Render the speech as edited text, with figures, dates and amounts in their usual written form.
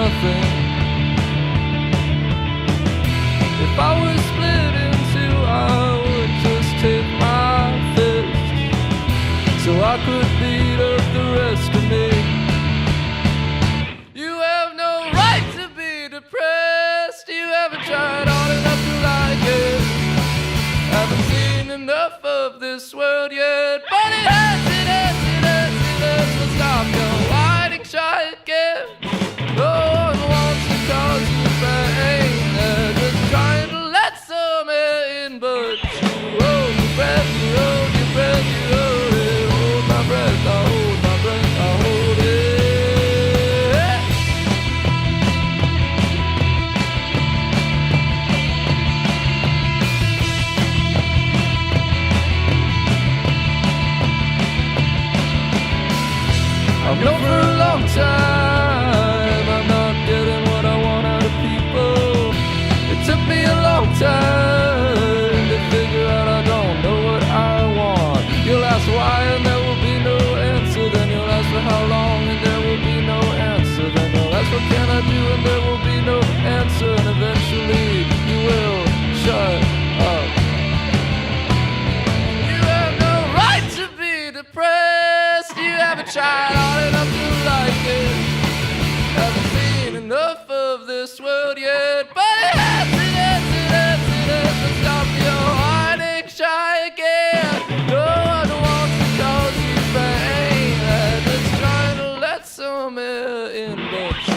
nothing. If I was split in two, I would just take my fist so I could beat up the rest of me. You have no right to be depressed. You haven't tried hard enough to like it. Haven't seen enough of this world yet. But it hurts, it hurts, it hurts, it hurts to stop your whining. Try again. No one wants to cause you pain. They're just trying to let some air in, but you hold your breath, you hold your breath, you hold it. Hold my breath, I hold my breath, I hold it. I've known for a long time I'm not getting what I want out of people. It took me a long time to figure out I don't know what I want. You'll ask why and there will be no answer. Then you'll ask for how long and there will be no answer. Then you'll ask what can I do and there will be no answer. And eventually you will shut up. You have no right to be depressed. You haven't tried hard enough to like it. Haven't seen enough of this world yet. But it hurts, it hurts, it hurts, it hurts to stop your whining. Try again. No one wants to cause you pain. They're just trying to let some air in, but